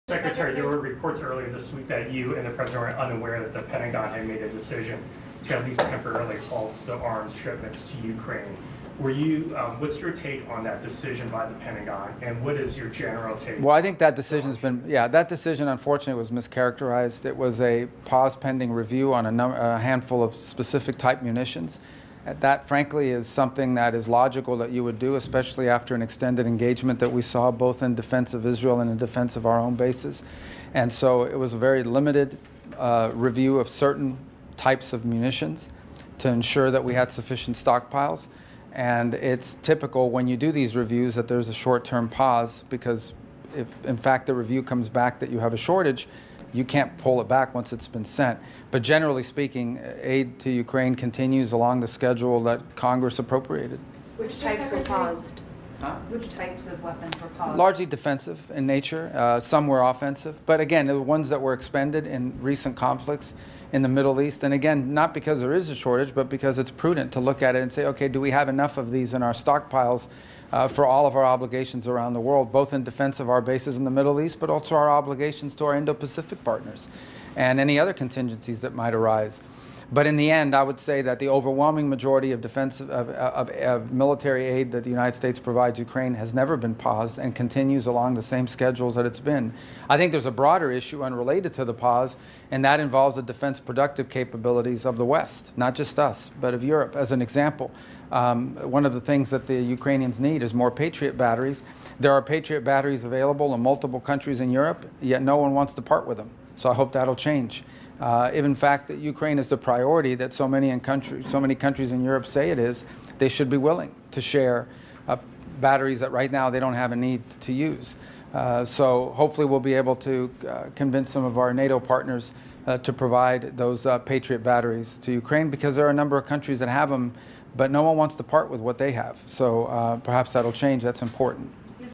Secretary, there were reports earlier this week that you and the President were unaware that the Pentagon had made a decision to at least temporarily halt the arms shipments to Ukraine. What's your take on that decision by the Pentagon, and what is your general take? Well, I think that decision's been, that decision unfortunately was mischaracterized. It was a pause pending review on a handful of specific type munitions. That, frankly, is something that is logical that you would do, especially after an extended engagement that we saw both in defense of Israel and in defense of our own bases. And so it was a very limited review of certain types of munitions to ensure that we had sufficient stockpiles. And it's typical when you do these reviews that there's a short-term pause, because if, in fact, the review comes back that you have a shortage, you can't pull it back once it's been sent. But generally speaking, aid to Ukraine continues along the schedule that Congress appropriated. Which types were paused? Huh? Which types of weapons were paused? Largely defensive in nature. Some were offensive. But again, the ones that were expended in recent conflicts in the Middle East. And again, not because there is a shortage, but because it's prudent to look at it and say, okay, do we have enough of these in our stockpiles for all of our obligations around the world, both in defense of our bases in the Middle East, but also our obligations to our Indo-Pacific partners and any other contingencies that might arise. But in the end, I would say that the overwhelming majority of defense of military aid that the United States provides Ukraine has never been paused and continues along the same schedules that it's been. I think there's a broader issue unrelated to the pause, and that involves the defense productive capabilities of the West, not just us, but of Europe. As an example, one of the things that the Ukrainians need is more Patriot batteries. There are Patriot batteries available in multiple countries in Europe, yet no one wants to part with them. So I hope that'll change. If in fact that Ukraine is the priority that so many countries in Europe say it is, they should be willing to share batteries that right now they don't have a need to use. So hopefully we'll be able to convince some of our NATO partners to provide those Patriot batteries to Ukraine, because there are a number of countries that have them, but no one wants to part with what they have. So perhaps that'll change. That's important.